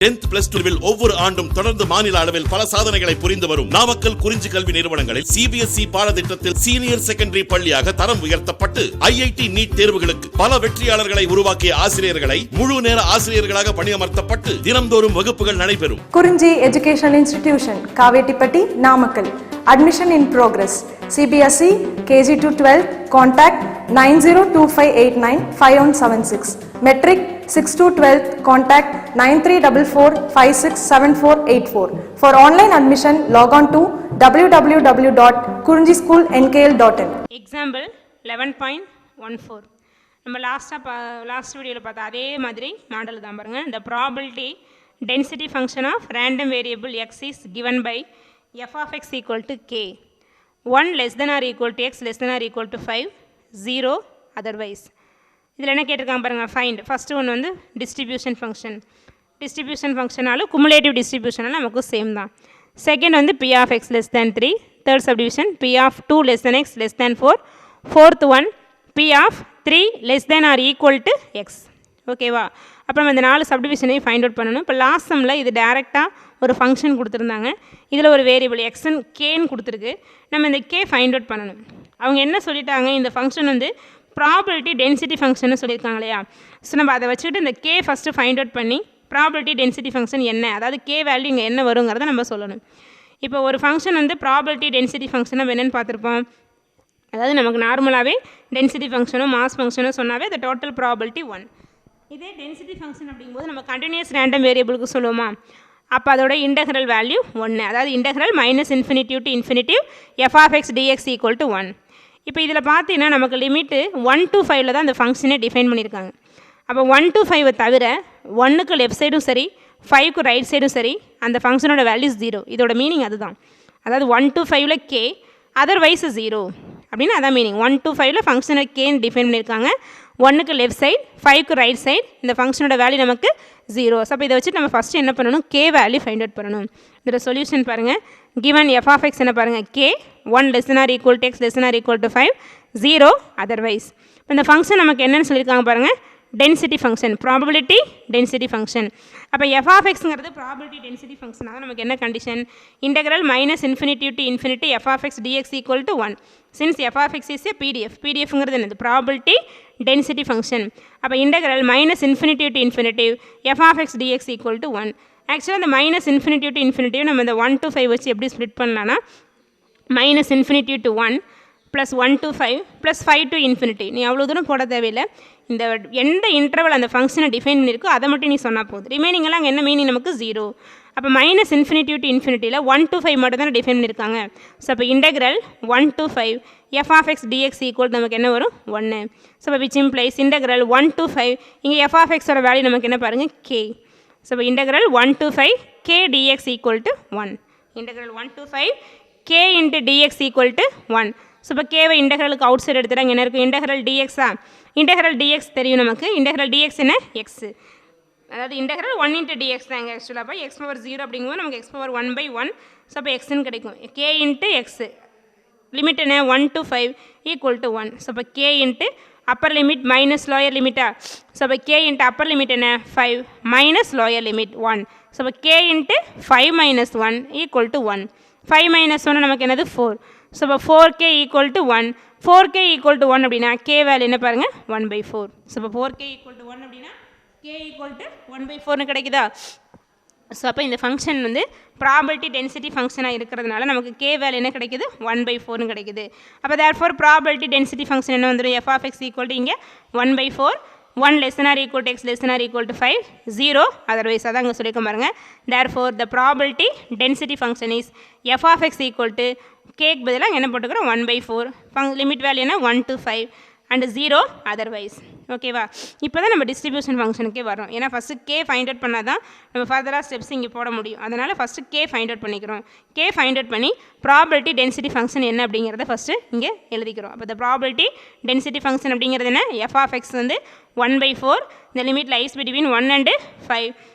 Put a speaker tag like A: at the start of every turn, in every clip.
A: 10th plus 2 ஒவ்வொரு ஆண்டும் தொடர்ந்து மாநில அளவில் பல சாதனைகளை புரிந்து வரும் நாமக்கல் குறிஞ்சி கல்வி நிறுவனங்களில் CBSE பாடத்திட்டத்தில் சீனியர் செகண்டரி பள்ளியாக தரம் உயர்த்தப்பட்டு IIT நீட் தேர்வுகளுக்கு பல வெற்றியாளர்களை உருவாக்கிய ஆசிரியர்களை முழு நேர ஆசிரியர்களாக பணியமர்த்தப்பட்டு தினம்தோறும் வகுப்புகள் நடைபெறும்.
B: குறிஞ்சி educational institution, Kavettipatti, Namakkal. Admission in progress. CBSE KG to 12. Contact 9025895176. Metric 6 to 12. Contact 9344567484. For online admission, log on to www.kurinjischoolnkl.in.
C: Example 11.14. நம்ம லாஸ்ட் வீடியோவில் பார்த்தா அதே மாதிரி மாடல் தான் பாருங்கள். The probability density function of random variable x is given by f of x equal to k. 1 less than or equal to x less than or equal to 5, 0 otherwise. இதில் என்ன கேட்டிருக்காங்க பாருங்கள், ஃபைண்ட். ஃபஸ்ட்டு ஒன்று வந்து distribution ஃபங்க்ஷனாலும் cumulative டிஸ்ட்ரிபியூஷனாலும் நமக்கு same தான். Second வந்து p of x less than 3. Third subdivision p of 2 less than x less than 4. Fourth one p of 3 less than or equal to x. ஓகேவா? அப்போ நம்ம இந்த 4 சப்டிவிஷனையும் ஃபைண்ட் அவுட் பண்ணணும். இப்போ லாஸ்ட் சம்மில் இது டேரெக்டாக ஒரு ஃபங்க்ஷன் கொடுத்துருந்தாங்க. இதில் ஒரு வேரியபிள் எக்ஸ்ன்னு கேன்னு கொடுத்துருக்கு. நம்ம இந்த கே ஃபைண்ட் அவுட் பண்ணணும். அவங்க என்ன சொல்லிட்டாங்க, இந்த ஃபங்க்ஷன் வந்து ப்ராபபிலிட்டி டென்சிட்டி ஃபங்க்ஷன் சொல்லியிருக்காங்க இல்லையா? ஸோ நம்ம அதை வச்சுக்கிட்டு இந்த கே ஃபஸ்ட்டு ஃபைண்ட் அவுட் பண்ணி ப்ராபபிலிட்டி டென்சிட்டி ஃபங்க்ஷன் என்ன, அதாவது கே வேல்யூ இங்கே என்ன வருங்கிறத நம்ம சொல்லணும். இப்போ ஒரு ஃபங்க்ஷன் வந்து ப்ராபபிலிட்டி டென்சிட்டி ஃபங்க்ஷன் நம்ம என்னென்னு பார்த்துருப்போம். அதாவது நமக்கு நார்மலாகவே டென்சிட்டி ஃபங்க்ஷனோ மாஸ் ஃபங்க்ஷனோ சொன்னாவே அது டோட்டல் ப்ராபபிலிட்டி 1. இதே டென்சிட்டி ஃபங்க்ஷன் அப்படிங்கும்போது நம்ம கண்டினியூஸ் ரேண்டம் வேரியபிளுக்கு சொல்லுவோமா, அப்போ அதோட இன்டெக்ரல் வேல்யூ 1. அதாவது integral -∞ to ∞ f of x dx equal to 1. இப்போ இதில் பார்த்தீங்கன்னா நமக்கு லிமிட்டு 1 to 5 தான் அந்த ஃபங்க்ஷனே டிஃபைன் பண்ணியிருக்காங்க. அப்போ 1 to 5 தவிர 1க்கு லெஃப்ட் சைடும் சரி 5க்கு ரைட் சைடும் சரி அந்த ஃபங்க்ஷனோட வேல்யூ 0. இதோட மீனிங் அதுதான். அதாவது 1 to 5ல் கே அதர்வைஸ் 0 அப்படின்னு அதான் மீனிங். 1 to 5ல் ஃபங்க்ஷனை கேன்னு டிஃபைன் பண்ணியிருக்காங்க. 1க்கு லெஃப்ட் சைட் 5க்கு ரைட் சைட் இந்த ஃபங்க்ஷனோட வேல்யூ நமக்கு 0. ஸோ அப்போ இதை வச்சு நம்ம ஃபஸ்ட்டு என்ன பண்ணணும், கே வேல்யூ ஃபைண்ட் அவுட் பண்ணணும். இதோட சொல்யூஷன் பாருங்கள். கிவன் எஃப் ஆஃப் எக்ஸ் என்ன பாருங்கள், K 1 less than or equal to x less than or equal to 5, 0 otherwise. இப்போ இந்த ஃபங்க்ஷன் நமக்கு என்னென்னு சொல்லியிருக்காங்க பாருங்கள், density function, probability density function. அப்போ எஃப் ஆஃப் எக்ஸுங்கிறது ப்ராபபிலிட்டி டென்சிட்டி ஃபங்க்ஷன். அதான் நமக்கு என்ன condition, integral -∞ to ∞ f of x dx equal to 1. Since f of x is a பிடிஎஃப்ங்கிறது என்னது, ப்ராபபிலிட்டி டென்சிட்டி ஃபங்க்ஷன். அப்போ integral -∞ to ∞ f of x dx equal to 1. ஆக்சுவலாக அந்த -∞ to ∞ நம்ம இந்த 1 to 5 வச்சு எப்படி ஸ்ப்ளிட் பண்ணலான்னா, -∞ to 1 + 1 to 5 + 5 to ∞. நீ அவ்வளோ தூரம் போட தேவையில்லை. இந்த எந்த இன்டர்வல் அந்த ஃபங்க்ஷனை டிஃபைன் பண்ணியிருக்கோ அதை மட்டும் நீ சொன்னால் போதும். ரிமைனிங்கெல்லாம் அங்கே என்ன மீனிங் நமக்கு 0. அப்போ -∞ to ∞ 1 to 5 மட்டும் தான் டிஃபைன் பண்ணியிருக்காங்க. ஸோ அப்போ integral 1 to 5 f of x dx equal நமக்கு என்ன வரும், 1. ஸோ அப்போ விச் இம்ப்ளைஸ் இன்டெக்ரல் 1 to 5 இங்கே f of x ஓட வேல்யூ நமக்கு என்ன பாருங்கள், k. ஸோ இப்போ integral 1 to 5 k dx equal to 1. Integral 1 to 5 k into dx equal to 1. So இப்போ கேவை இன்டெக்ரலுக்கு அவுட் சைடு எடுத்துட்டாங்க, என்ன இருக்குது, இன்டெக்ரல் டிஎக்ஸா. இன்டெக்ரல் டிஎக்ஸ் தெரியும் நமக்கு. இன்டெக்ரல் டிஎக்ஸ் என்ன, எக்ஸு. அதாவது இன்டெக்ரல் 1 into dx தாங்க ஆக்சுவலாக. அப்போ x power 0 அப்படிங்கும்போது நமக்கு x power 1/1. ஸோ அப்போ எக்ஸ்ன்னு கிடைக்கும். k into x லிமிட் என்ன, 1 to 5 equal to 1. ஸோ அப்போ k into upper limit minus lower லிமிட்டா. ஸோ அப்போ k into அப்பர் லிமிட் என்ன, 5 மைனஸ் லோயர் லிமிட் 1. ஸோ அப்போ k into 5 minus 1 equal to 1. 5 minus 1 நமக்கு என்னது, 4. ஸோ அப்போ 4k equal to 1. 4k equal to 1 அப்படின்னா k value என்ன பாருங்கள், 1/4. ஸோ அப்போ 4k equal to 1 அப்படின்னா k equal to 1/4 கிடைக்குதா. ஸோ அப்போ இந்த ஃபங்க்ஷன் வந்து ப்ராபபிலிட்டி டென்சிட்டி ஃபங்க்ஷனாக இருக்கிறதுனால நமக்கு k வேல்யூ என்ன கிடைக்குது, 1/4 கிடைக்குது. அப்போ தேர்ஃபோர் ப்ராபபிலிட்டி டென்சிட்டி ஃபங்க்ஷன் என்ன வந்துடும், f of x equal to இங்கே 1/4. 1 less than or equal to x less than or equal to 5, 0 otherwise. அதான் அங்கே சொல்லிக்க பாருங்கள். Therefore the probability density function is f of x equal to கேக்கு பதிலாக என்ன போட்டுக்கிறோம், 1/4. லிமிட் வேல்யூ என்ன, 1 to 5 அண்ட் 0 அதர்வைஸ். ஓகேவா? இப்போ தான் நம்ம டிஸ்ட்ரிபியூஷன் ஃபங்க்ஷனுக்கே வரோம். ஏன்னா ஃபஸ்ட்டு கே ஃபைண்ட் அவுட் பண்ணால் தான் நம்ம ஃபர்தராக ஸ்டெப்ஸ் இங்கே போட முடியும். அதனால் ஃபஸ்ட்டு கே ஃபைண்ட் அவுட் பண்ணிக்கிறோம். கே ஃபைண்ட் அவுட் பண்ணி ப்ராபபிலிட்டி டென்சிட்டி ஃபங்க்ஷன் என்ன அப்படிங்கிறத ஃபஸ்ட்டு இங்கே எழுதிக்கிறோம். அப்போ இந்த ப்ராபபிலிட்டி டென்சிட்டி ஃபங்க்ஷன் அப்படிங்கிறது என்ன, f of x வந்து 1/4. இந்த limit lies between 1 and 5,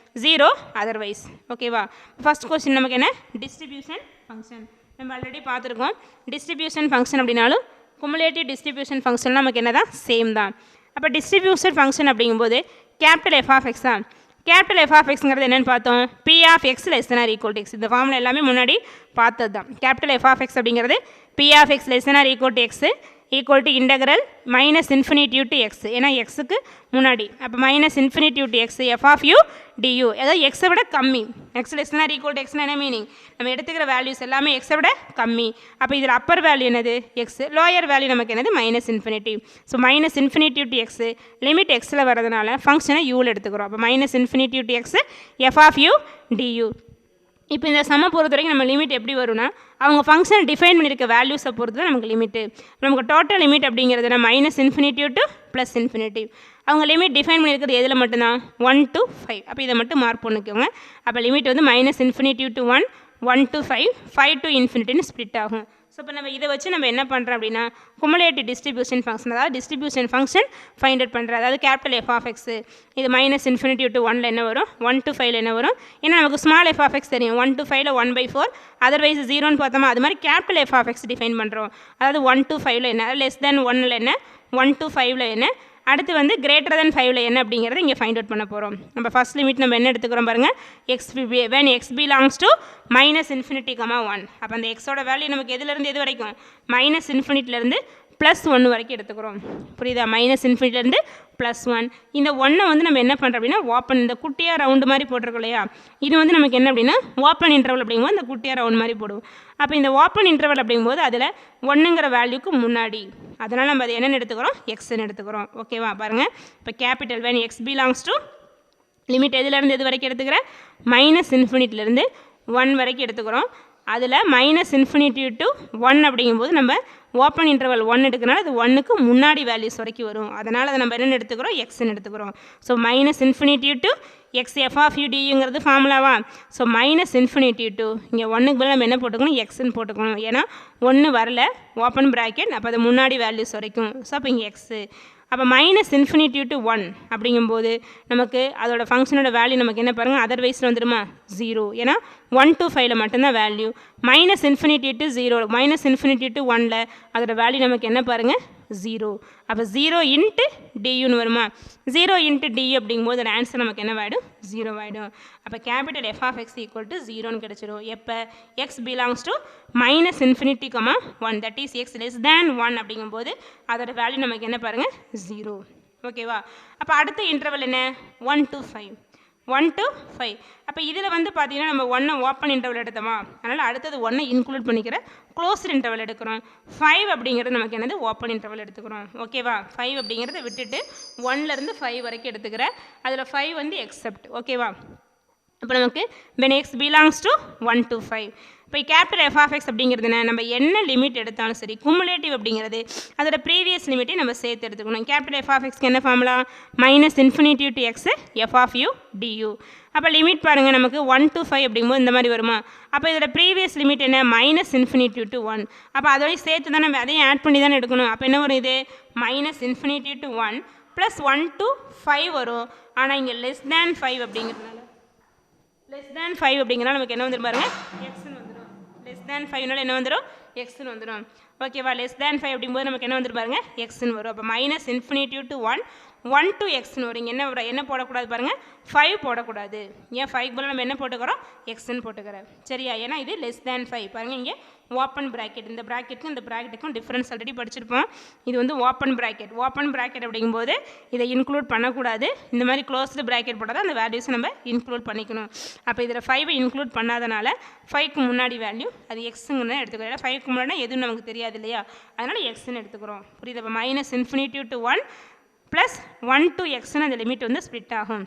C: 0 otherwise. ஓகேவா? ஃபஸ்ட் கொஸ்டின் நமக்கு என்ன, டிஸ்ட்ரிபியூஷன் ஃபங்க்ஷன். நம்ம ஆல்ரெடி பார்த்துருக்கோம். டிஸ்ட்ரிபியூஷன் ஃபங்க்ஷன் அப்படின்னாலும் குமுலேட்டிவ் டிஸ்ட்ரிபியூஷன் ஃபங்க்ஷன் நமக்கு என்ன தான், சேம் தான். அப்போ டிஸ்ட்ரிபியூஷன் ஃபங்க்ஷன் அப்படிங்கும்போது கேபிட்டல் எஃப் ஆஃப் எக்ஸா கேபிட்டல் எஃப் ஆஃப் எக்ஸ்ங்கிறது என்னென்னு பார்த்தோம், P of X less than or equal to X. இந்த ஃபார்முலா எல்லாமே முன்னாடி பார்த்தது தான். கேபிட்டல் எஃப் ஆஃப் எக்ஸ் அப்படிங்கிறது P of X less than or equal to X equal to integral minus infinity to X. ஏன்னா எக்ஸுக்கு முன்னாடி, அப்போ minus infinity to X F of you du. அதாவது எக்ஸை விட கம்மி. X less than or equal to எக்ஸ்னா என்ன மீனிங், நம்ம எடுத்துக்கிற வேல்யூஸ் எல்லாமே எக்ஸை விட கம்மி. அப்போ இதில் அப்பர் வேல்யூ என்னது எக்ஸ், லோயர் வேல்யூ நமக்கு என்னது minus infinity. So minus infinity to x limit எக்ஸில் வரதுனால ஃபங்க்ஷனை யூவில் எடுத்துக்கிறோம். அப்போ minus infinity to X F of you du. இப்போ இந்த சம பொறுத்த வரைக்கும் நம்ம லிமிட் எப்படி வரும்னா, அவங்க ஃபங்க்ஷன் டிஃபைன் பண்ணியிருக்க வேல்யூஸை பொறுத்து தான் நமக்கு லிமிட்டு. நமக்கு டோட்டல் லிமிட் அப்படிங்கிறதுனா minus infinity to plus infinity. அவங்க லிமிட் டிஃபைன் பண்ணியிருக்கிறது எதில் மட்டும்தான் 1 to 5. அப்போ இதை மட்டும் மார்க் பண்ணிக்கோங்க. அப்போ லிமிட் வந்து minus infinity to 1, 1 to 5, 5 to இன்ஃபினிட்டின்னு ஸ்ப்ளிட் ஆகும். ஸோ இப்போ நம்ம இதை வச்சு நம்ம என்ன பண்ணுறோம் அப்படின்னா, குமுலேட்டிவ் டிஸ்ட்ரிபியூஷன் ஃபங்க்ஷன், அதாவது டிஸ்ட்ரிபியூஷன் ஃபங்க்ஷன் ஃபைண்ட் அவுட் பண்ணுறது. அதாவது கேபிட்டல் எஃப் ஆஃப் எக்ஸ் இது மைனஸ் இன்ஃபினிட்டி டு 1ல் என்ன வரும், 1 to 5ல் என்ன வரும். ஏன்னா நமக்கு ஸ்மால் எஃப் ஆஃப் எக்ஸ் தெரியும், 1 to 5ல் 1/4, அதர்வைஸ் 0ன்னு பார்த்தோமா. அது மாதிரி capital F of x define பண்ணுறோம். அதாவது 1 to 5ல் என்ன, லெஸ் தேன் 1ல் என்ன, 1 to 5ல் என்ன, அடுத்து வந்து கிரேட்டர் தென் 5ல் என்ன அப்படிங்கிறத இங்கே ஃபைண்ட் அவுட் பண்ண போகிறோம். நம்ம ஃபஸ்ட் லிமிட் நம்ம என்ன எடுத்துக்கிறோம் பாருங்கள், X when x belongs to minus infinity 1. அப்போ அந்த எக்ஸோட வேல்யூ நமக்கு எதுலேருந்து எது வரைக்கும், மைனஸ் இன்ஃபினிட்டிலேருந்து +1 வரைக்கும் எடுத்துக்கிறோம். புரியுதா, மைனஸ் இன்ஃபினிட்டிலேருந்து +1. இந்த 1 வந்து நம்ம என்ன பண்ணுறோம் அப்படின்னா ஓப்பன், இந்த குட்டியாக ரவுண்டு மாதிரி போட்டிருக்கோம் இல்லையா, இது வந்து நமக்கு என்ன அப்படின்னா ஓப்பன் இன்டர்வல் அப்படிங்கும்போது இந்த குட்டியாக ரவுண்ட் மாதிரி போடுவோம். அப்போ இந்த ஓப்பன் இன்டர்வல் அப்படிங்கும்போது அதில் 1ங்கிற வேல்யூக்கு முன்னாடி, அதனால் நம்ம அதை என்னென்னு எடுத்துக்கிறோம், எக்ஸ்ன்னு எடுத்துக்கிறோம். ஓகேவா, பாருங்கள். இப்போ capital when x belongs to limit எதுலேருந்து எது வரைக்கும் எடுத்துக்கிறேன், மைனஸ் இன்ஃபினிட்டிலேருந்து 1 வரைக்கும் எடுத்துக்கிறோம். அதில் மைனஸ் இன்ஃபினிட்டி டு 1 அப்படிங்கும்போது நம்ம ஓப்பன் இன்டர்வல் 1 எடுக்கிறனால அது 1க்கு முன்னாடி வேல்யூஸ் வரைக்கும் வரும். அதனால் அதை நம்ம என்னென்னு எடுத்துக்கிறோம், எக்ஸ்ன்னு எடுத்துக்கிறோம். So minus infinity to X F of U டிங்கிறது ஃபார்முலாவா. ஸோ மைனஸ் இன்ஃபினிட்டி டு இங்கே 1க்கு பதில் நம்ம என்ன போட்டுக்கணும், எக்ஸ்ன்னு போட்டுக்கணும். ஏன்னா 1 வரல ஓப்பன் ப்ராக்கெட், அப்போ அது முன்னாடி வேல்யூஸ் வரைக்கும். ஸோ அப்போ இங்கே எக்ஸு. அப்போ மைனஸ் இன்ஃபினிட்டி டு 1 அப்படிங்கும்போது நமக்கு அதோட ஃபங்க்ஷனோட வேல்யூ நமக்கு என்ன பாருங்கள், அதர்வைஸில் வந்துடுமா 0. ஏன்னா 1 to 5ல் மட்டும்தான் value. Minus infinity to 0, minus infinity to 1ல் அதோட வேல்யூ நமக்கு என்ன பாருங்கள் 0. அப்போ 0 இன்ட்டு டியூன்னு வருமா, 0 இன்ட்டு டி அப்படிங்கும்போது அந்த ஆன்சர் நமக்கு என்ன ஆகிடும், 0 ஆகிடும். அப்போ capital F of X equal to 0ன்னு கிடச்சிடும். எப்போ X belongs to minus infinity 1, that is X less than 1 அப்படிங்கும்போது அதோட வேல்யூ நமக்கு என்ன பாருங்கள் 0. ஓகேவா. அப்போ அடுத்த இன்டர்வல் என்ன, 1 to 5, 1 to 5. அப்போ இதில் வந்து பார்த்தீங்கன்னா நம்ம 1 ஓப்பன் இன்டர்வல் எடுத்தோமா, அதனால் அடுத்தது 1 இன்க்ளூட் பண்ணிக்கிற க்ளோஸ்ட் இன்டர்வல் எடுக்கிறோம். 5 அப்படிங்கிறது நமக்கு என்னது ஓப்பன் இன்டர்வல் எடுத்துக்கிறோம். ஓகேவா, 5 அப்படிங்கிறத விட்டுட்டு 1லேருந்து 5 வரைக்கும் எடுத்துக்கிற, அதில் 5 வந்து எக்ஸப்ட். ஓகேவா. இப்போ நமக்கு when x belongs to 1 to 5. இப்போ கேபிட்டல் எஃப் ஆஃப் எக்ஸ் அப்படிங்கிறதுனா நம்ம என்ன லிமிட் எடுத்தாலும் சரி, குமுலேட்டிவ் அப்படிங்கிறது அதோட ப்ரீவியஸ் லிமிட்டை நம்ம சேர்த்து எடுத்துக்கணும். கேபிட்டல் எஃப் ஆஃப் எக்ஸ்க்கு என்ன formula, minus infinity to X F of you du. அப்போ லிமிட் பாருங்கள் நமக்கு 1 to 5 அப்படிங்கும்போது இந்த மாதிரி வருமா. அப்போ இதோட ப்ரீவியஸ் லிமிட் என்ன, மைனஸ் இன்ஃபினிட்டி டு 1. அப்போ அதோடய சேர்த்து தான் நம்ம அதையும் ஆட் பண்ணி தானே எடுக்கணும். அப்போ என்ன வரும், இது minus infinity to 1 plus 1 to 5 வரும். ஆனால் இங்கே லெஸ் தேன் 5 அப்படிங்கிறதுனால, லெஸ் தேன் 5 அப்படிங்கிறனால நமக்கு என்ன வந்துடும் பாருங்கள், எக்ஸ்ன்னு வந்துடும். லெஸ் தேன் 5னால என்ன வந்துடும், எக்ஸ்ன்னு வந்துடும். ஓகேவா, லெஸ் தேன் 5 அப்படிங்கும்போது நமக்கு என்ன வந்துடும் பாருங்கள், எக்ஸ்ன்னு வரும். அப்போ மைனஸ் இன்ஃபினிட்டி டு 1 to எக்ஸ்ன்னு வரும். இங்கே என்ன போடக்கூடாது பாருங்கள், 5 போடக்கூடாது. ஏன் 5க்கு பதில் நம்ம என்ன போட்டுக்கிறோம், எக்ஸ்ன்னு போட்டுக்கிறோம். சரியா, ஏன்னா இது லெஸ் தேன் 5. பாருங்கள் இங்கே ஓப்பன் ப்ராக்கெட், இந்த ப்ராக்கெட்டுக்கும் இந்த ப்ராக்கெட்டுக்கும் டிஃப்ரென்ஸ் ஆல்ரெடி படிச்சிருப்போம். இது வந்து ஓப்பன் ப்ராக்கெட். ஓப்பன் ப்ராக்கெட் அப்படிங்கும்போது இதை இன்க்ளூட் பண்ணக்கூடாது. இந்த மாதிரி க்ளோஸ்டு ப்ராக்கெட் போட்டால் தான் அந்த வேல்யூஸை நம்ம இன்க்ளூட் பண்ணிக்கணும். அப்போ இதில் 5 இன்க்ளூட் பண்ணாதனால 5க்கு முன்னாடி வேல்யூ அது எக்ஸுங்கன்னு எடுத்துக்கிறோம். ஏன்னா 5க்கு முன்னாடி எதுவும் நமக்கு தெரியாது இல்லையா, அதனால் எக்ஸ்ன்னு எடுத்துக்கிறோம். புரியுது. அப்போ minus infinity to 1 plus 1 to எக்ஸ்ன்னு அந்த லிமிட் வந்து ஸ்ப்ளிட் ஆகும்.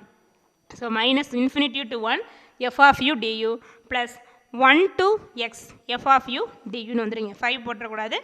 C: So minus infinity to 1 F of you du plus 1 to X F of U டியூன்னு வந்துடுங்க. 5 போட்டக்கூடாது.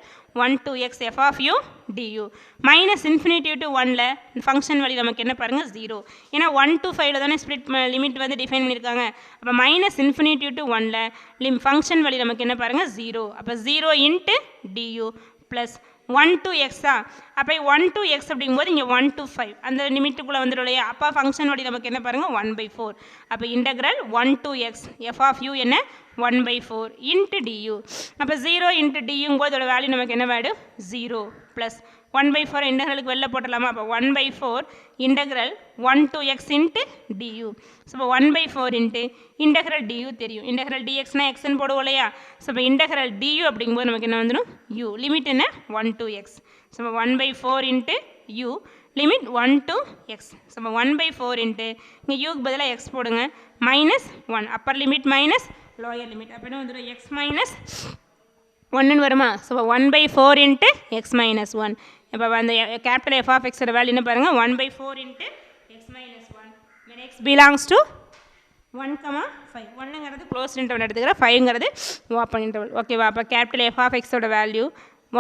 C: 1 to X F of you du minus infinity to 1ல் ஃபங்க்ஷன் வழி நமக்கு என்ன பாருங்கள் 0. ஏன்னா 1 to 5ல் தானே ஸ்ப்ளிட் லிமிட் வந்து டிஃபைன் பண்ணியிருக்காங்க. அப்போ மைனஸ் இன்ஃபினிட்டி டு 1ல் ஃபங்க்ஷன் வழி நமக்கு என்ன பாருங்கள் 0. அப்போ 0 இன்ட்டு டியூ ப்ளஸ் 1 to எக்ஸா. அப்போ 1 to எக்ஸ் அப்படிங்கும்போது இங்கே 1 to 5 அந்த லிமிட்டுக்குள்ளே வந்துடும் இல்லையா. அப்போ ஃபங்க்ஷன் வழி நமக்கு என்ன பாருங்கள் 1/4. அப்போ integral 1 to X F of u என்ன 1/4 இன்ட்டு டியூ. அப்போ 0 இன்ட்டு டியூங்கும்போது அதோட வேல்யூ நமக்கு என்ன வேல்யூ 0 ப்ளஸ் 1/4 இன்டெக்ரலுக்கு வெளில போட்டலாமா? அப்போ 1/4 integral 1 to x into du. So இப்போ 1/4 இன்ட்டு இன்டெக்ரல் du தெரியும். இன்டெக்ரல் dxனா எக்ஸ்ன்னு போடுவோம் இல்லையா? ஸோ இப்போ இன்டெக்ரல் du அப்படிங்கும்போது நமக்கு என்ன வந்துடும்? u. லிமிட் என்ன? 1 to x. ஸோ இப்போ 1/4 into u limit 1 to x. ஸோ இப்போ 1/4 இன்ட்டு இங்கே யூக்கு பதிலாக x போடுங்க -1 upper limit minus lower limit. அப்போ என்ன வந்துடும்? x மைனஸ் 1 வருமா? ஸோ 1/4 இன்ட்டு எக்ஸ் மைனஸ் 1. இப்போ அந்த கேபிட்டல் எஃப் ஆஃப் எக்ஸோட வேல்யூ என்ன பாருங்கள்? 1/4 into X minus 1 when x belongs to 1,5. 1ங்கிறது க்ளோஸ் இன்டர்வல் எடுத்துக்கிறேன், 5ங்கிறது ஓப்பன் இன்டர்வல். ஓகேவா? அப்போ கேபிட்டல் எஃப் ஆஃப் எக்ஸோட value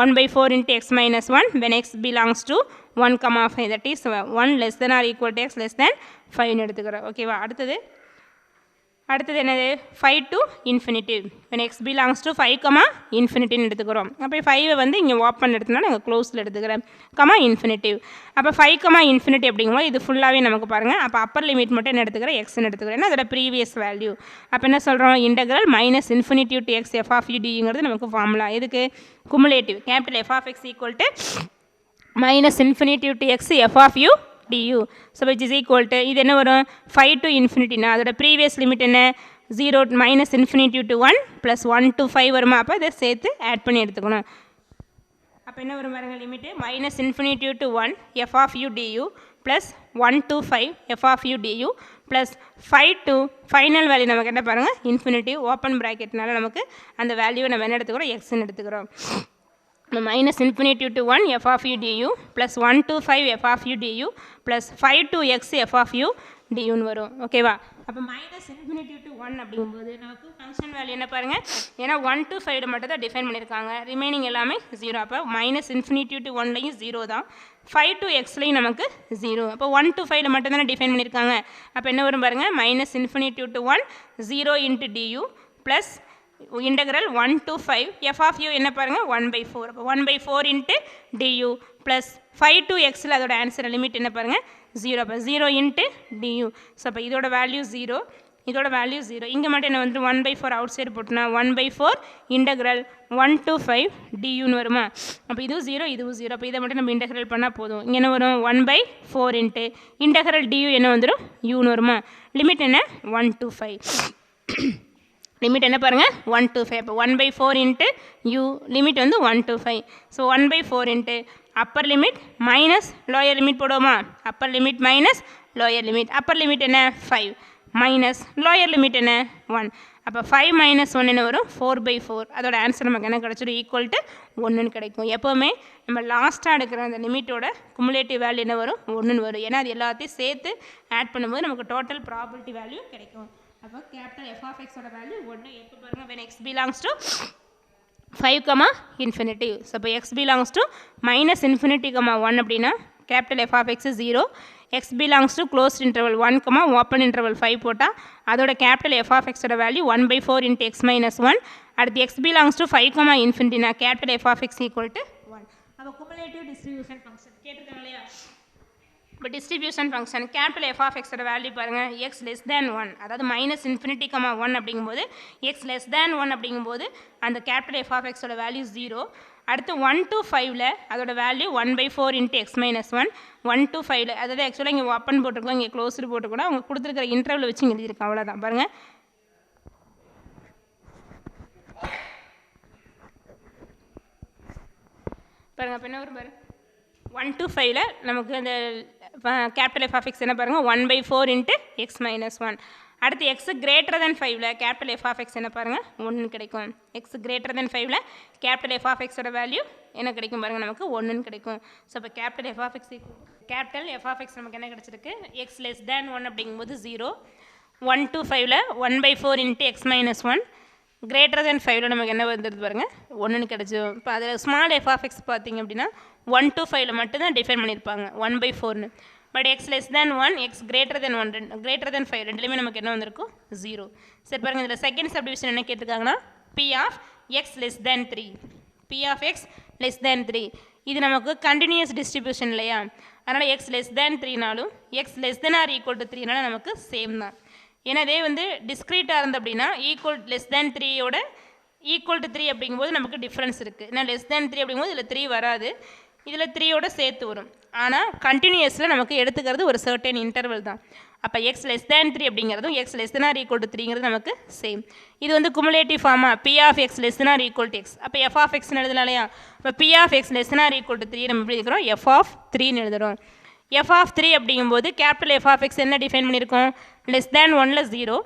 C: 1/4 into X minus 1 when x belongs to 1,5. that is 1 less than or equal to x less than 5 எடுத்துக்கிறோம். ஓகேவா? அடுத்தது என்னது? 5 to infinity when x belongs to 5, எடுத்துக்கிறோம். அப்போ 5 வந்து இங்கே ஓப்பன் எடுத்தோம்னா நாங்கள் க்ளோஸில் எடுத்துக்கிறேன், இன்ஃபினிட்டிவ். அப்போ 5, அப்படிங்கும்போது இது ஃபுல்லாகவே நமக்கு பாருங்கள். அப்போ அப்பர் லிமிட் மட்டும் என்ன எடுத்துக்கிறேன்? எக்ஸ்ன்னு எடுத்துக்கிறேன். ஏன்னா அதோட ப்ரீவியஸ் வேல்யூ. அப்போ என்ன சொல்கிறோம்? Integral -∞ to x f of u dங்கிறது நமக்கு ஃபார்முலா. இதுக்கு cumulative capital F of X equal to -∞ to x f of u du. So which is equal to இது என்ன வரும்? 5 to infinity. அதோட ப்ரீவியஸ் லிமிட் என்ன? 0 -∞ to 1 plus 1 to 5 வருமா? அப்போ இதை சேர்த்து ஆட் பண்ணி எடுத்துக்கணும். அப்போ என்ன வரும் பாருங்கள்? Limit -∞ to 1 f of u du plus 1 to 5 f of u du plus 5 to final value நமக்கு என்ன பாருங்கள்? இன்ஃபினிட்டிவ் ஓப்பன் ப்ராக்கெட்னால நமக்கு அந்த வேல்யூவை நம்ம என்ன எடுத்துக்கிறோம்? எக்ஸ்ன்னு எடுத்துக்கிறோம். -∞ to 1 f of u du plus 1 to 5 f of u du plus 5 to x f of u duன்னு வரும். ஓகேவா? அப்போ -∞ to 1 அப்படிங்கும்போது நமக்கு ஃபங்க்ஷன் வேல்யூ என்ன பாருங்கள்? ஏன்னா 1 to 5 மட்டும் தான் டிஃபைன் பண்ணியிருக்காங்க, ரிமைனிங் எல்லாமே 0. அப்போ -∞ to 1லையும் 0 தான், 5 to xலையும் நமக்கு 0. அப்போ 1 to 5 மட்டும் தானே டிஃபைன் பண்ணியிருக்காங்க. அப்போ என்ன வரும் பாருங்கள்? -∞ to 1 0 into du plus integral 1 to 5 f of u என்ன பாருங்கள்? 1/4. அப்போ 1/4 இன்ட்டு du ப்ளஸ் 5 to xயில் அதோட ஆன்சர் லிமிட் என்ன பாருங்கள்? 0. அப்போ 0 இன்ட்டு du. ஸோ அப்போ இதோட வேல்யூ 0, இதோட வேல்யூ 0. இங்கே மட்டும் என்ன வந்து 1/4 அவுட் சைடு போட்டோன்னா 1/4 இன்டெக்ரல் 1 to 5 duன்னு வருமா? அப்போ இதுவும் 0, இதுவும் 0. அப்போ இதை மட்டும் நம்ம இன்டெக்ரல் பண்ணால் போதும். இங்கே என்ன வரும்? 1/4 இன்ட்டு இன்டெக்ரல் du என்ன வந்துடும்? uன்னு வருமா? லிமிட் என்ன? 1 to 5. லிமிட் என்ன பாருங்கள்? 1 to 5. அப்போ 1/4 இன்ட்டு u லிமிட் வந்து 1 to 5. ஸோ 1/4 into upper limit minus lower limit போடுவோமா? Upper limit minus lower limit. Upper limit என்ன? 5 மைனஸ் லோயர் லிமிட் என்ன? 1. அப்போ 5 - 1 என்ன வரும்? 4/4. அதோட ஆன்சர் நமக்கு என்ன கிடச்சிடும்? ஈக்குவல் டு 1ன்னு கிடைக்கும். எப்போவுமே நம்ம லாஸ்ட்டாக எடுக்கிற அந்த லிமிட்டோட குமுலேட்டிவ் வேல்யூ என்ன வரும்? 1ன்னு வரும். ஏன்னா அது எல்லாத்தையும் சேர்த்து ஆட் பண்ணும்போது நமக்கு டோட்டல் ப்ராபபிலிட்டி வேல்யூ கிடைக்கும். அப்போ கேபிட்டல் எஃப் ஆஃப் எக்ஸோட வேல்யூ 1. எப்போ பாருங்கள்? when x belongs to 5, so இப்போ x belongs to -∞, 1 அப்படின்னா capital F of x 0, x belongs to closed interval 1, open interval 5 போட்டால் அதோட கேபிட்டல் எஃப் ஆஃப் எக்ஸோட வேல்யூ 1/4 இன்ட்டு எக்ஸ் மைனஸ் 1. அடுத்து x belongs to 5, capital F of X equal to 1. அப்போ cumulative distribution function கேட்டிருக்காங்க இல்லையா? இப்போ distribution function capital F of எக்ஸோட value பாருங்கள், x less than 1, அதாவது -∞, 1 அப்படிங்கும்போது x less than 1 அப்படிங்கும்போது அந்த கேபிட்டல் எஃப் ஆஃப் எக்ஸோட வேல்யூ 0. அடுத்து 1 to 5ல் அதோட value 1/4 into X minus 1. 1 to 5ல் அதாவது ஆக்சுவலாக இங்கே ஓப்பன் போட்டிருக்கோம், இங்கே க்ளோஸ்டு போட்டுக்கூட அவங்க கொடுத்துருக்கிற இன்டர்வல் வச்சு இங்கே எழுதியிருக்கோம், அவ்வளோதான். பாருங்கள், அப்போ என்ன வரும் பாருங்கள், 1 to 5ல் நமக்கு அந்த கேபிட்டல் எஃப் ஆஃப் எக்ஸ் என்ன பாருங்கள்? 1/4 இன்ட்டு எக்ஸ் மைனஸ் 1. அடுத்து எக்ஸ் கிரேட்டர் தென் 5ல் கேபிட்டல் எஃப் ஆஃப் எக்ஸ் என்ன பாருங்கள்? 1 கிடைக்கும். எக்ஸ் கிரேட்டர் தென் 5ல் கேபிட்டல் எஃப் ஆஃப் எக்ஸோட வேல்யூ என்ன கிடைக்கும் பாருங்கள்? நமக்கு 1ன்னு கிடைக்கும். ஸோ இப்போ கேபிட்டல் எஃப் ஆஃப் எக்ஸ் நமக்கு என்ன கிடச்சிருக்கு? எக்ஸ் லெஸ் தேன் 1 அப்படிங்கும்போது 0. 1 to 5ல் 1/4 into X minus 1. Greater than 5ல் நமக்கு என்ன வந்துடுது பாருங்கள்? 1ன்னு கிடச்சிடும். இப்போ அதில் ஸ்மால் எஃப் ஆஃப் எக்ஸ் பார்த்திங்க அப்படின்னா 1 to 5ல் மட்டும்தான் டிஃபைன் பண்ணியிருப்பாங்க 1/4ன்னு. But X less than 1, X greater than 1, greater than 5 ரெண்டுலேயுமே நமக்கு என்ன வந்திருக்கும்? 0. சரி பாருங்கள், இதில் செகண்ட் சப்டிவிஷன் என்ன கேட்டிருக்காங்கன்னா P of x less than 3. P of x less than 3 இது நமக்கு கண்டினியூஸ் டிஸ்ட்ரிபியூஷன் இல்லையா? அதனால் எக்ஸ் லெஸ் தேன் 3நாலும் X less than or equal to 3நாலும் நமக்கு சேம் தான். ஏன்னா இதே வந்து டிஸ்க்ரீட்டாக இருந்த அப்படின்னா ஈக்குவல் லெஸ் தேன் 3யோட ஈக்குவல் டு 3 அப்படிங்கும்போது நமக்கு டிஃப்ரென்ஸ் இருக்குது. ஏன்னா லெஸ் தேன் 3 அப்படிங்கும்போது இதில் 3 வராது. இதில் 3யோட சேர்த்து வரும். ஆனால் கண்டினியூஸில் நமக்கு எடுத்துக்கிறது ஒரு சர்டன் இன்டர்வல் தான். அப்போ எக்ஸ் லெஸ் தேன் 3 அப்படிங்கிறதும் X less than or equal to 3ங்கிறது நமக்கு சேம். இது வந்து குமுலேட்டிவ் ஃபார்மா P of X less than or equal to X. அப்போ எஃப் ஆஃப் எக்ஸ்னு எழுதலாம் இல்லையா? இப்போ P of X less than or equal to 3 நம்ம எப்படி இருக்கிறோம்? எஃப் ஆஃப் 3ன்னு எழுதுகிறோம். எஃப் ஆஃப் 3 அப்படிங்கும்போது கேபிட்டல் எஃப் ஆஃப் எக்ஸ் என்ன டிஃபைன் பண்ணியிருக்கோம்? லெஸ் தேன் 1ல் 0,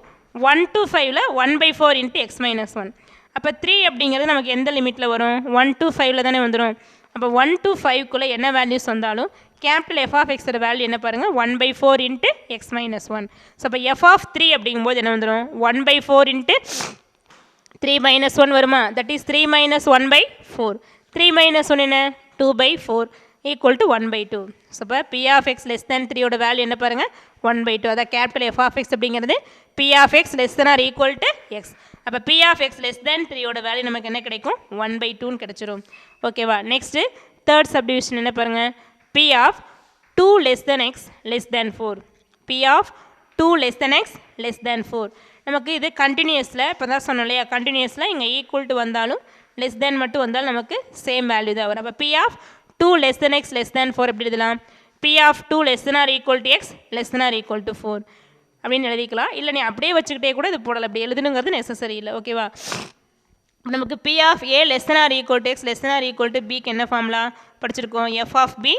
C: 1 to 5ல் 1/4 இன்ட்டு எக்ஸ் மைனஸ் 1. அப்போ 3 அப்படிங்கிறது நமக்கு எந்த லிமிட்டில் வரும்? 1 to 5ல் தானே வந்துடும். அப்போ 1 to 5க்குள்ளே என்ன வேல்யூஸ் வந்தாலும் கேபிட்டல் எஃப் ஆஃப் எக்ஸோட வேல்யூ என்ன பாருங்கள்? 1/4 இன்ட்டு எக்ஸ் மைனஸ் 1. ஸோ அப்போ எஃப் ஆஃப் 3 அப்படிங்கும்போது என்ன வந்துடும்? 1/4 இன்ட்டு 3 மைனஸ் 1 வருமா? That is 3 minus 1/4. 3 மைனஸ் 1 என்ன? 2/4 ஈக்குவல் டு 1/2. ஸோ இப்போ P of X less than 3யோட வேல்யூ என்ன பாருங்கள்? 1/2. அதான் கேபிட்டல் எஃப் ஆஃப் எக்ஸ் அப்படிங்கிறது P of X less than or equal to X. அப்போ P of X less than 3யோட value நமக்கு என்ன கிடைக்கும்? 1/2ன்னு கிடச்சிரும். ஓகேவா? நெக்ஸ்ட்டு தேர்ட் சப்டிவிஷன் என்ன பாருங்கள்? P of 2 less than X less than 4. P of 2 less than X less than 4. நமக்கு இது கண்டினியூஸில் இப்போ தான் சொன்னோம் இல்லையா? கண்டினியூஸில் இங்கே ஈக்குவல் டு வந்தாலும் லெஸ் தேன் மட்டும் வந்தாலும் நமக்கு சேம் வேல்யூ தான் வரும். அப்போ P of 2 less than X less than 4 எப்படி எழுதலாம்? P of 2 less than or equal to X less than or equal to 4 அப்படின்னு எழுதிக்கலாம். இல்லை நீ அப்படியே வச்சுக்கிட்டே கூட இது போடலாம். அப்படி எழுதணுங்கிறது நெசசரி இல்லை. ஓகேவா? நமக்கு P of A less than or equal to X less than or equal to பிக்கு என்ன ஃபார்முலா படிச்சிருக்கோம்? F of B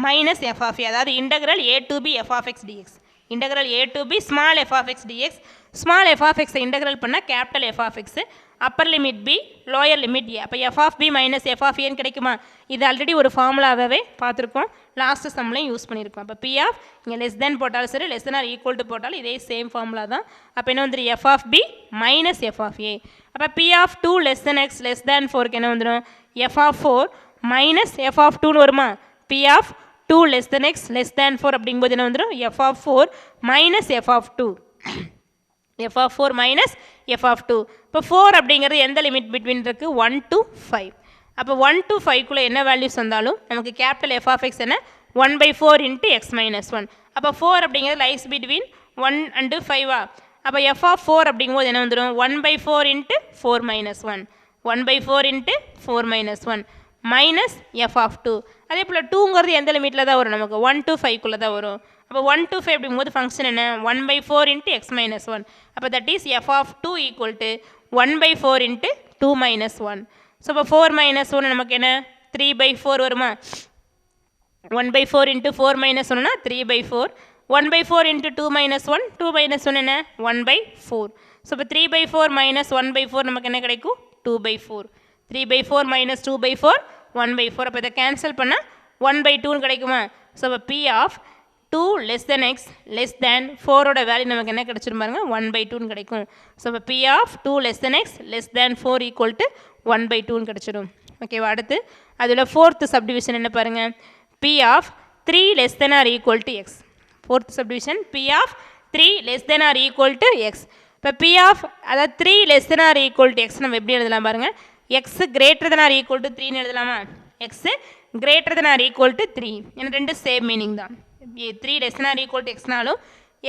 C: minus F of A, அதாவது integral A to B F of X dx. Integral A to B small f of X dx. Small f of எக்ஸை integral பண்ணால் capital F of X, upper limit B, lower limit A. அப்போ F of B minus F of ஏன்னு கிடைக்குமா? இது already ஒரு ஃபார்முலாவே பார்த்துருக்கோம், last சம்லையும் use பண்ணியிருக்கோம். அப்போ பி ஆஃப் இங்கே லெஸ் தேன் போட்டாலும் சரி, less than or equal to போட்டாலும் இதே சேம் ஃபார்முலா தான். அப்போ என்ன வந்துடும்? F of B minus F of A. அப்போ P of 2 less than X less than 4க்கு என்ன வந்துடும்? F of 4 minus F of 2ன்னு வருமா? P of 2 less than X less than 4 அப்படிங்கும்போது என்ன வந்துடும்? F of 4 minus F of 2. F of 4 minus F of 2. இப்போ 4 அப்படிங்கிறது எந்த லிமிட் பிட்வீன் இருக்குது? 1 to 5. அப்போ 1 to 5க்குள்ளே என்ன வேல்யூஸ் வந்தாலும் நமக்கு கேபிட்டல் எஃப் ஆஃப் எக்ஸ் என்ன? 1/4 இன்ட்டு எக்ஸ் மைனஸ் 1. அப்போ 4 அப்படிங்கிறது லைஸ் பிட்வீன் 1 and 5. அப்போ எஃப் ஆஃப் 4 அப்படிங்கும்போது என்ன வந்துடும்? 1/4 into 4 minus 1. 1/4 into 4 minus 1 minus F of 2. அதே போல் 2ங்கிறது எந்த லிமிட்டில் தான் வரும்? நமக்கு 1 to 5க்குள்ளே தான் வரும். அப்போ 1 to 5 அப்படிங்கும்போது ஃபங்க்ஷன் என்ன? 1/4 இன்ட்டு எக்ஸ் மைனஸ் 1. அப்போ that is F of 2 equal to 1/4 into 2 minus 1. So இப்போ 4 மைனஸ் 1 நமக்கு என்ன? 3/4 வருமா? 1/4 இன்ட்டு 4 மைனஸ் 1னா 3/4. 1/4 இன்ட்டு 2 மைனஸ் 1, 2 மைனஸ் 1 என்ன? 1/4. ஸோ இப்போ 3/4 மைனஸ் 1/4 நமக்கு என்ன கிடைக்கும்? 2/4. 3/4 மைனஸ் 2/4 1/4. அப்போ இதை கேன்சல் பண்ணால் 1/2ன்னு கிடைக்குமா? ஸோ இப்போ P of 2 less than X less than 4ஓட வேல்யூ நமக்கு என்ன கிடச்சிரும் பாருங்க? 1/2ன்னு கிடைக்கும். ஸோ இப்போ P of 2 less than X less than 4 equal to 1/2ன்னு கிடச்சிடும். ஓகேவா? அடுத்து அதில் ஃபோர்த்து சப்டிவிஷன் என்ன பாருங்கள்? P of 3 less than or equal to X. Fourth subdivision P of 3 less than or equal to X. இப்போ பி ஆஃப் அதாவது 3 less than or equal to X நம்ம எப்படி எழுதலாம் பாருங்கள்? X greater than or equal to 3ன்னு எழுதலாமா? X greater than or equal to 3. ஏன்னா ரெண்டு சேம் மீனிங் தான். 3 less than or equal to எக்ஸ்னாலும்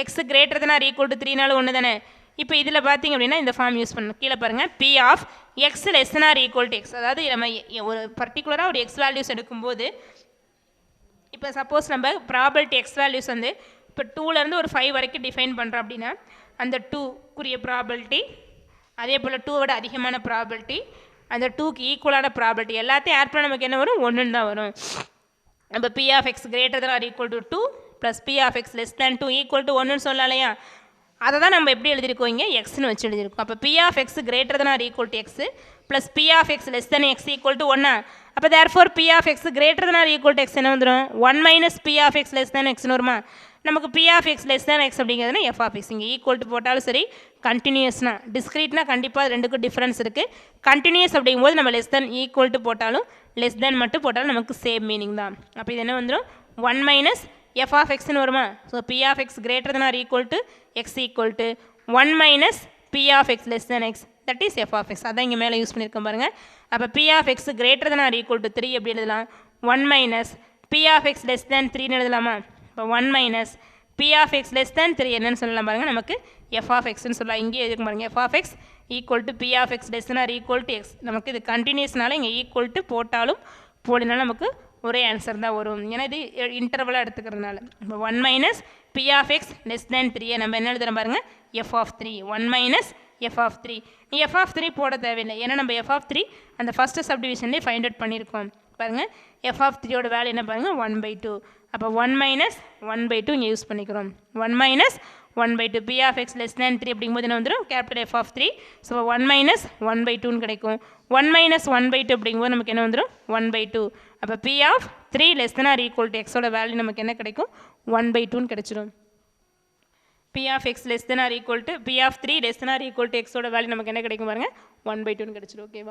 C: X greater than or equal to 3நாலும் ஒன்று தானே. இப்போ இதில் பார்த்தீங்க அப்படின்னா இந்த ஃபார்ம் யூஸ் பண்ணணும். கீழே பாருங்கள், P of X less than or equal to x. அதாவது நம்ம ஒரு பர்டிகுலராக ஒரு எக்ஸ் வேல்யூஸ் எடுக்கும்போது இப்போ சப்போஸ் நம்ம ப்ராபபிலிட்டி எக்ஸ் வேல்யூஸ் வந்து இப்போ 2லேருந்து ஒரு 5 வரைக்கும் டிஃபைன் பண்ணுறோம் அப்படின்னா அந்த 2க்குரிய ப்ராபபிலிட்டி, அதே போல் 2விட அதிகமான ப்ராபபிலிட்டி, அந்த 2க்கு ஈக்குவலான ப்ராபபிலிட்டி எல்லாத்தையும் ஆட் பண்ண நமக்கு என்ன வரும்? 1ன்னு தான் வரும். நம்ம P of X greater than or equal to 2 plus P of X less than 2 equal to 1ன்னு சொல்லலாம் இல்லையா? அதை தான் நம்ம எப்படி எழுதியிருக்கோம்? இங்கே எக்ஸ்னு வச்சு எழுதியிருக்கோம். அப்போ P of X greater than or equal to X plus P of X less than X equal to 1. அப்போ therefore P of X greater than or equal to X என்ன வந்துடும்? 1 minus P of X less than எக்ஸ்னு வருமா? நமக்கு P of X less than X அப்படிங்கிறதுனா F of X. இங்கே equal to போட்டாலும் சரி, கண்டினியூஸ்னா டிஸ்கிரீட்னா கண்டிப்பாக ரெண்டுக்கும் டிஃப்ரென்ஸ் இருக்குது. கண்டினியூஸ் அப்படிங்கும்போது நம்ம லெஸ் தேன் ஈக்குவல் டு போட்டாலும் லெஸ் தேன் மட்டும் போட்டாலும் நமக்கு சேம் மீனிங் தான். அப்போ இது என்ன வந்துடும்? 1 மைனஸ் எஃப் ஆஃப் எக்ஸ்னு வருமா? So P of X greater than or equal to X equal to 1 minus P of X less than X, that is F of X. அதான் இங்கே மேலே யூஸ் பண்ணியிருக்கோம் பாருங்கள். அப்போ P of X greater than or equal to 3 எப்படி எழுதலாம்? 1 minus P of X less than 3ன்னு எழுதலாமா? இப்போ 1 minus P of X less than 3 என்னன்னு சொல்லலாம் பாருங்கள்? நமக்கு எஃப் ஆஃப் எக்ஸ்ன்னு சொல்லலாம். இங்கே எதுக்கு பாருங்கள்? F of X equal to P of X less than or equal to x. நமக்கு இது கண்டினியூஸ்னால இங்கே ஈக்குவல் டு போட்டாலும் போலினாலும் நமக்கு ஒரே ஆன்சர் தான் வரும். ஏன்னா இது இன்டர்வலாக எடுத்துக்கிறதுனால. இப்போ 1 minus P of X less than 3 நம்ம என்ன எழுதுகிறோம் பாருங்கள், f of 3. 1 minus F of 3. நீ எஃப் ஆஃப் 3 போட தேவையில்லை, ஏன்னா நம்ம எஃப் ஆஃப் 3 அந்த ஃபஸ்ட்டு சப்டிவிஷன்லேயே ஃபைண்ட் அவுட் பண்ணியிருக்கோம். பாருங்கள் எஃப் ஆஃப் 3யோட வேல்யூ என்ன பாருங்கள், 1/2. அப்போ 1 மைனஸ் 1/2 இங்கே யூஸ் பண்ணிக்கிறோம். 1 minus 1/2 P of X less than 3 அப்படிங்கும்போது என்ன வந்துடும், capital F of 3. So 1 minus 1/2ன்னு கிடைக்கும். 1 மைனஸ் 1/2 அப்படிங்கும்போது நமக்கு என்ன வந்துடும், 1/2. அப்போ P of 3 less than or equal to எக்ஸோட வேல்யூ நமக்கு என்ன கிடைக்கும், 1/2ன்னு கிடைச்சிடும். P of X less than or equal to P of 3 less than or equal to எக்ஸோட வேல்யூ நமக்கு என்ன கிடைக்கும் பாருங்கள், 1/2ன்னு கிடைச்சிடும். ஓகேவா?